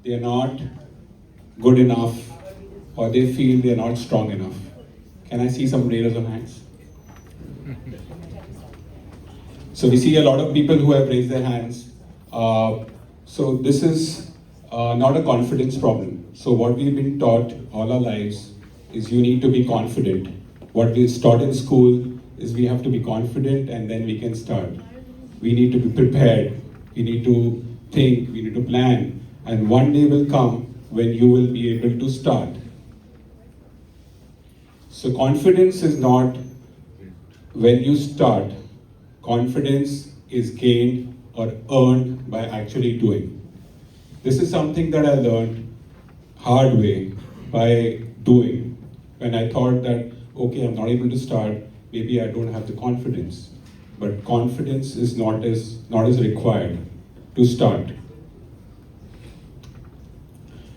they are not good enough or they feel they are not strong enough? Can I see some raisers of hands? So we see a lot of people who have raised their hands. So this is not a confidence problem. So what we've been taught all our lives is you need to be confident. What we're taught in school is we have to be confident and then we can start. We need to be prepared. We need to think, we need to plan. And one day will come when you will be able to start. So confidence is not when you start. Confidence is gained or earned by actually doing. This is something that I learned hard way by doing. When I thought that, okay, I'm not able to start, maybe I don't have the confidence. But confidence is not as required to start.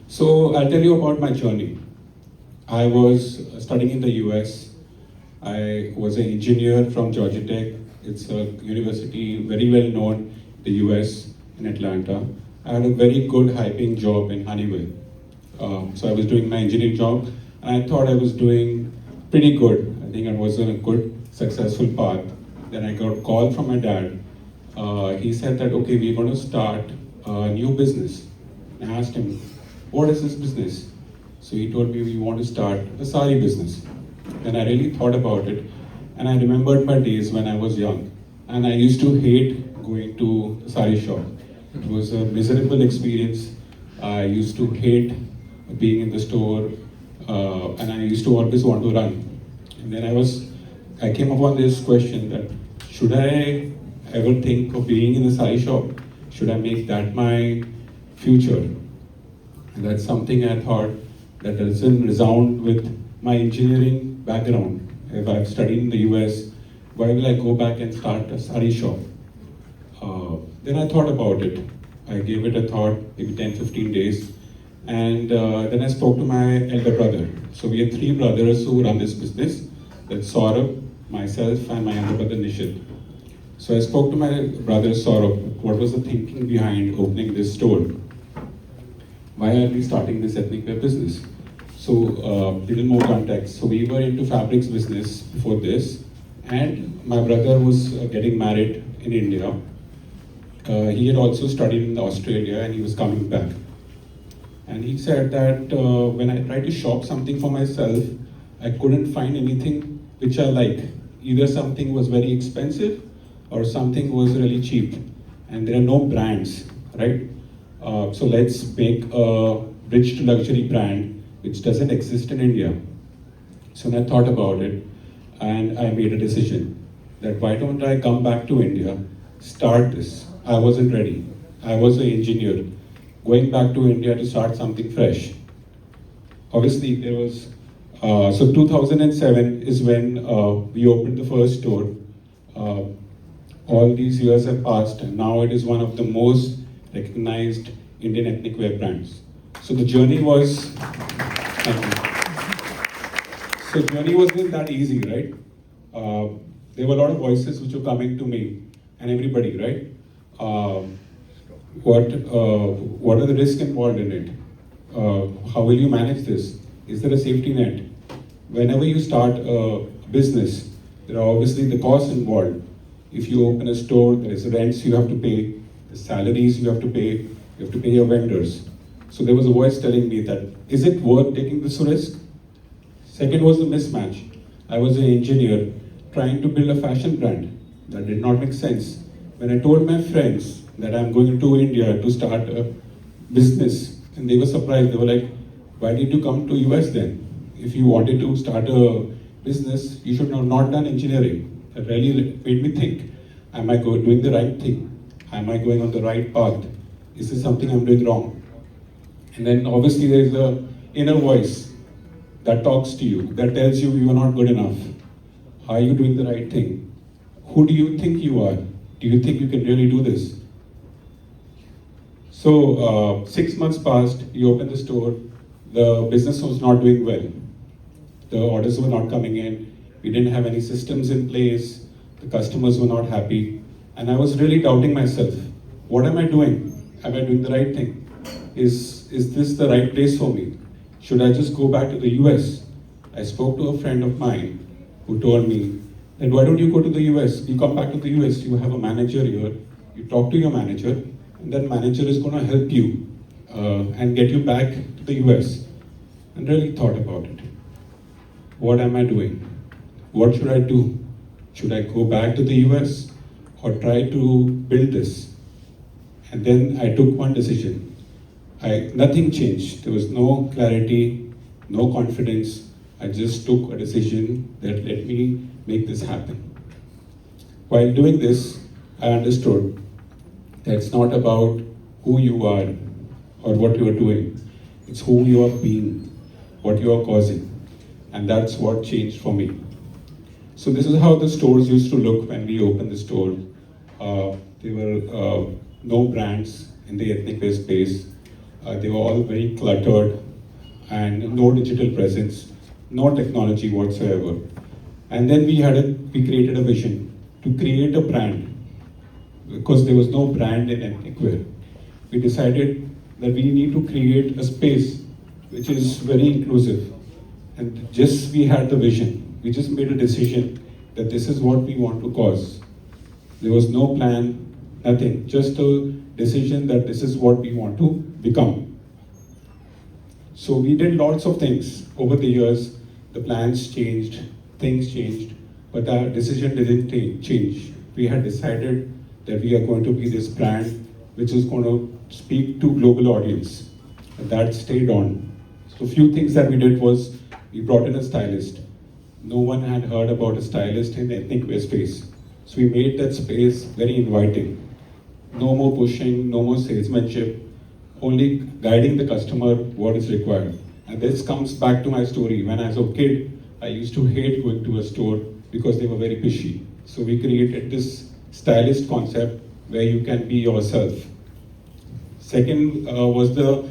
So I'll tell you about my journey. I was studying in the US. I was an engineer from Georgia Tech. It's a university very well known in the US in Atlanta. I had a very good high-paying job in Honeywell. So I was doing my engineering job, and I thought I was doing pretty good. I think I was on a good, successful path. Then I got a call from my dad. He said that, okay, we're going to start a new business. I asked him, what is this business? So he told me we want to start a sari business. And I really thought about it, and I remembered my days when I was young. And I used to hate going to a sari shop. It was a miserable experience. I used to hate being in the store, and I used to always want to run. And then I came upon this question that should I ever think of being in a sari shop? Should I make that my future? And that's something I thought that doesn't resound with my engineering background. If I've studied in the US, why will I go back and start a sari shop? Then I thought about it. I gave it a thought, maybe 10, 15 days. And then I spoke to my elder brother. So we have three brothers who run this business. That's Saurabh, myself, and my younger brother Nishit. So I spoke to my brother Saurabh, what was the thinking behind opening this store? Why are we starting this ethnic wear business? So little more context. So we were into fabrics business before this, and my brother was getting married in India. He had also studied in Australia, and he was coming back. And he said that when I tried to shop something for myself, I couldn't find anything which I like. Either something was very expensive or something was really cheap. And there are no brands, right? So let's make a rich to luxury brand which doesn't exist in India. So when I thought about it, and I made a decision that why don't I come back to India, start this. I wasn't ready. I was an engineer. Going back to India to start something fresh. Obviously, there was, so 2007 is when we opened the first store. All these years have passed, and now it is one of the most recognized Indian ethnic wear brands. So the journey was, so journey wasn't that easy, right? There were a lot of voices which were coming to me, and everybody, right? What are the risks involved in it? How will you manage this? Is there a safety net? Whenever you start a business, there are obviously the costs involved. If you open a store, there is rents you have to pay, the salaries you have to pay your vendors. So there was a voice telling me that, is it worth taking this risk? Second was the mismatch. I was an engineer trying to build a fashion brand. That did not make sense. When I told my friends that I'm going to India to start a business, and they were surprised. They were like, why did you come to US then? If you wanted to start a business, you should have not done engineering. That really made me think, am I doing the right thing? Am I going on the right path? Is this something I'm doing wrong? And then obviously there is the inner voice that talks to you, that tells you you are not good enough. Are you doing the right thing? Who do you think you are? Do you think you can really do this? So 6 months passed, we opened the store, the business was not doing well. The orders were not coming in, we didn't have any systems in place, the customers were not happy, and I was really doubting myself. What am I doing? Am I doing the right thing? Is this the right place for me? Should I just go back to the US? I spoke to a friend of mine who told me that why don't you go to the US? You come back to the US, you have a manager here, you talk to your manager, and that manager is going to help you and get you back to the US. And really thought about it. What am I doing? What should I do? Should I go back to the US or try to build this? And then I took one decision. Nothing changed. There was no clarity, no confidence. I just took a decision that let me make this happen. While doing this, I understood that it's not about who you are or what you are doing. It's who you are being, what you are causing. And that's what changed for me. So this is how the stores used to look when we opened the store. There were no brands in the ethnic wear space. They were all very cluttered and no digital presence, no technology whatsoever. And then we created a vision to create a brand because there was no brand in ethnic wear. We decided that we need to create a space which is very inclusive. And just we had the vision. We just made a decision that this is what we want to cause. There was no plan, nothing, just a decision that this is what we want to become. So we did lots of things over the years. The plans changed, things changed, but our decision didn't change. We had decided that we are going to be this brand which is going to speak to global audience. And that stayed on. So few things that we did was we brought in a stylist. No one had heard about a stylist in ethnic wear space. So we made that space very inviting. No more pushing, no more salesmanship, only guiding the customer what is required. And this comes back to my story. When I was a kid, I used to hate going to a store because they were very pushy. So we created this stylist concept where you can be yourself. Second was the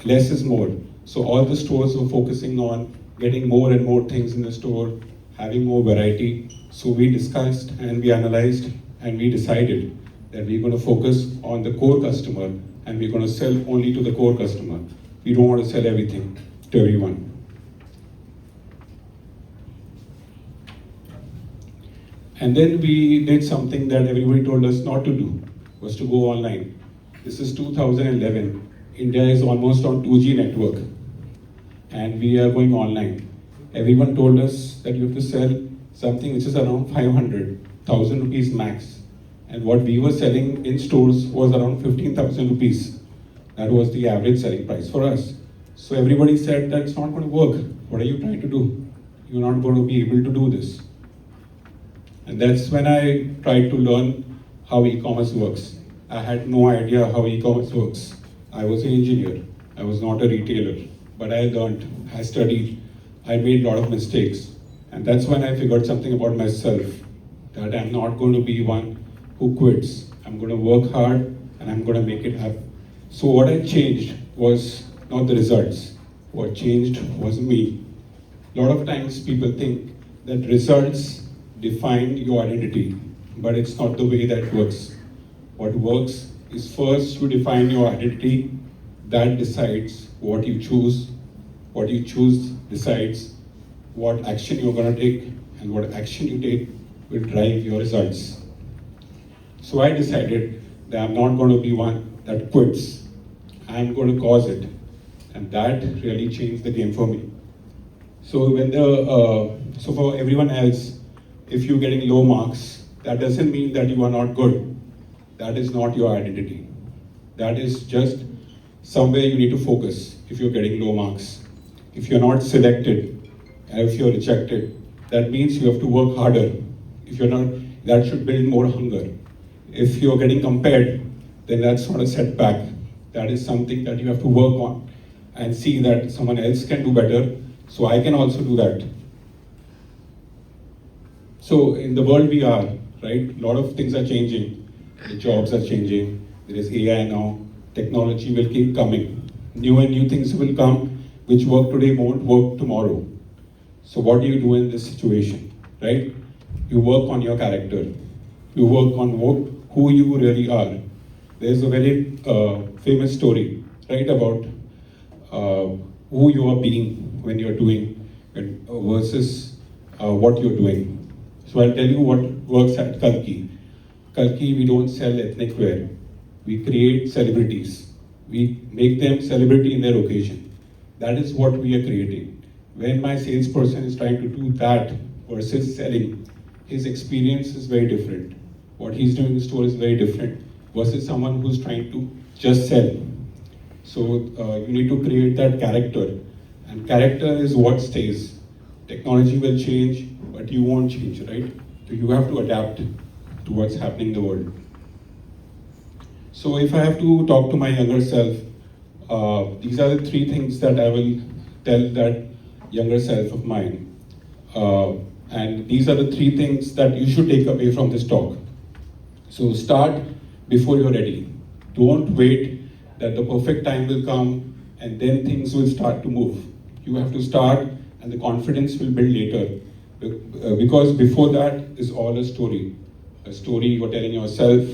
less is more. So all the stores were focusing on getting more and more things in the store, having more variety. So we discussed and we analyzed and we decided that we're going to focus on the core customer and we're going to sell only to the core customer. We don't want to sell everything to everyone. And then we did something that everybody told us not to do, was to go online. This is 2011. India is almost on 2G network and we are going online. Everyone told us that you have to sell something which is around 500,000 rupees max. And what we were selling in stores was around 15,000 rupees. That was the average selling price for us. So everybody said that's not going to work. What are you trying to do? You're not going to be able to do this. And that's when I tried to learn how e-commerce works. I had no idea how e-commerce works. I was an engineer. I was not a retailer. But I learned, I studied, I made a lot of mistakes. And that's when I figured something about myself, that I'm not going to be one who quits. I'm going to work hard and I'm going to make it happen. So what I changed was not the results. What changed was me. A lot of times people think that results define your identity, but it's not the way that works. What works is first you define your identity. That decides what you choose. What you choose decides what action you're going to take, and what action you take will drive your results. So I decided that I'm not going to be one that quits. I'm going to cause it. And that really changed the game for me. So so for everyone else, if you're getting low marks, that doesn't mean that you are not good. That is not your identity. That is just somewhere you need to focus if you're getting low marks. If you're not selected, and if you're rejected, that means you have to work harder. If you're not, that should build more hunger. If you're getting compared, then that's not a setback. That is something that you have to work on and see that someone else can do better, so I can also do that. So in the world we are, right, a lot of things are changing. The jobs are changing. There is AI now. Technology will keep coming. New and new things will come, which work today won't work tomorrow. So what do you do in this situation, right? You work on your character. You work on who you really are. There's a very famous story, right? About who you are being when you're doing versus what you're doing. So I'll tell you what works at Kalki. Kalki, we don't sell ethnic wear. We create celebrities. We make them celebrity in their occasion. That is what we are creating. When my salesperson is trying to do that versus selling, his experience is very different. What he's doing in the store is very different versus someone who's trying to just sell. So you need to create that character, and character is what stays. Technology will change, but you won't change, right? So you have to adapt to what's happening in the world. So if I have to talk to my younger self, these are the three things that I will tell that younger self of mine. And these are the three things that you should take away from this talk. So start before you're ready. Don't wait that the perfect time will come and then things will start to move. You have to start and the confidence will build later. Because before that is all a story. A story you're telling yourself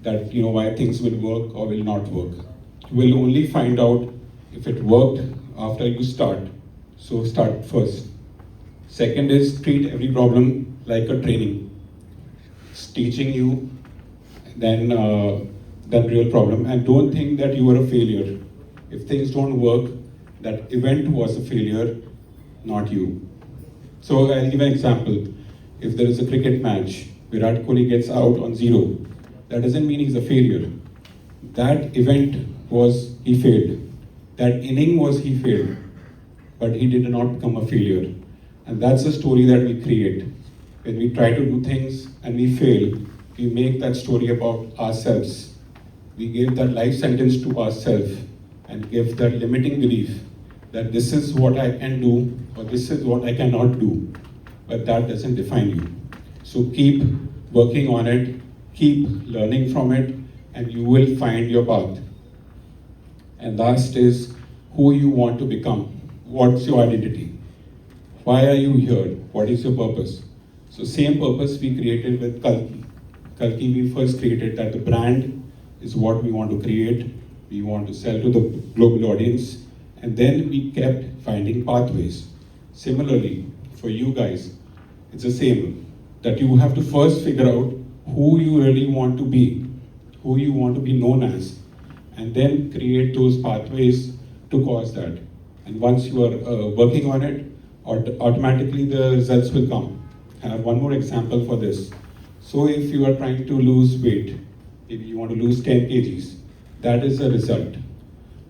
that why things will work or will not work. You will only find out if it worked after you start. So start first. Second is treat every problem like a training. It's teaching you then that real problem, and don't think that you are a failure. If things don't work, that event was a failure, not you. So I'll give an example. If there is a cricket match, Virat Kohli gets out on 0. That doesn't mean he's a failure. That event was he failed. That inning was he failed. But he did not become a failure. And that's the story that we create. When we try to do things and we fail, we make that story about ourselves. We give that life sentence to ourselves and give that limiting belief that this is what I can do or this is what I cannot do. But that doesn't define you. So keep working on it, keep learning from it, and you will find your path. And last is who you want to become. What's your identity? Why are you here? What is your purpose? So same purpose we created with Kalki. Kalki we first created that the brand is what we want to create. We want to sell to the global audience. And then we kept finding pathways. Similarly, for you guys, it's the same. That you have to first figure out who you really want to be, who you want to be known as, and then create those pathways to cause that. And once you are working on it, automatically the results will come. I have one more example for this. So if you are trying to lose weight, maybe you want to lose 10 kgs, that is a result.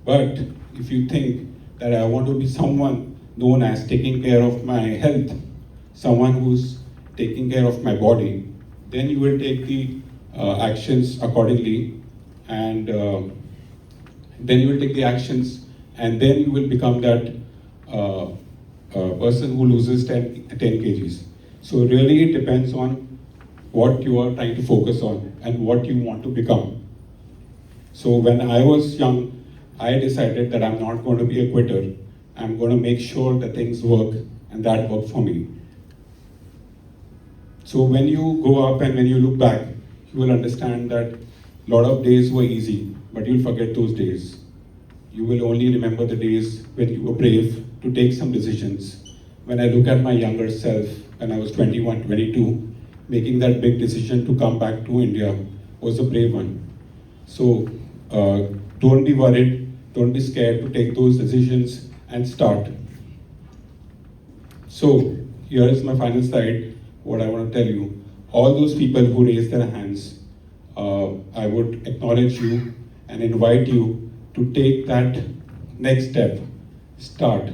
But if you think that I want to be someone known as taking care of my health, someone who's taking care of my body, then you will take the actions accordingly, and then you will take the actions, and then you will become that person who loses 10 kgs. So really it depends on what you are trying to focus on and what you want to become. So when I was young, I decided that I'm not going to be a quitter. I'm going to make sure that things work, and that worked for me. So when you go up and when you look back, you will understand that a lot of days were easy, but you'll forget those days. You will only remember the days when you were brave to take some decisions. When I look at my younger self, when I was 21, 22, making that big decision to come back to India was a brave one. So don't be worried, don't be scared to take those decisions and start. So here is my final slide, what I want to tell you. All those people who raised their hands, I would acknowledge you and invite you to take that next step. Start.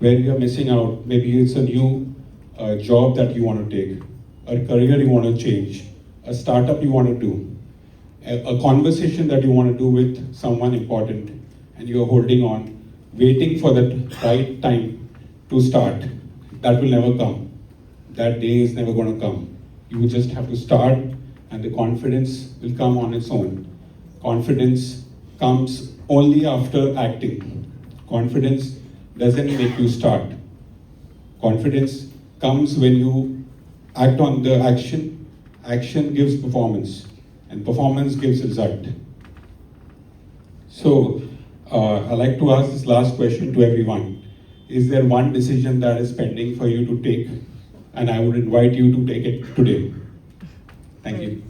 Where you are missing out, maybe it's a new job that you want to take, a career you want to change, a startup you want to do, a conversation that you want to do with someone important, and you are holding on, waiting for the right time to start. That will never come. That day is never going to come. You just have to start, and the confidence will come on its own. Confidence comes only after acting. Confidence doesn't make you start. Confidence comes when you act on the action. Action gives performance, and performance gives result. So, I like to ask this last question to everyone. Is there one decision that is pending for you to take? And I would invite you to take it today. Thank you.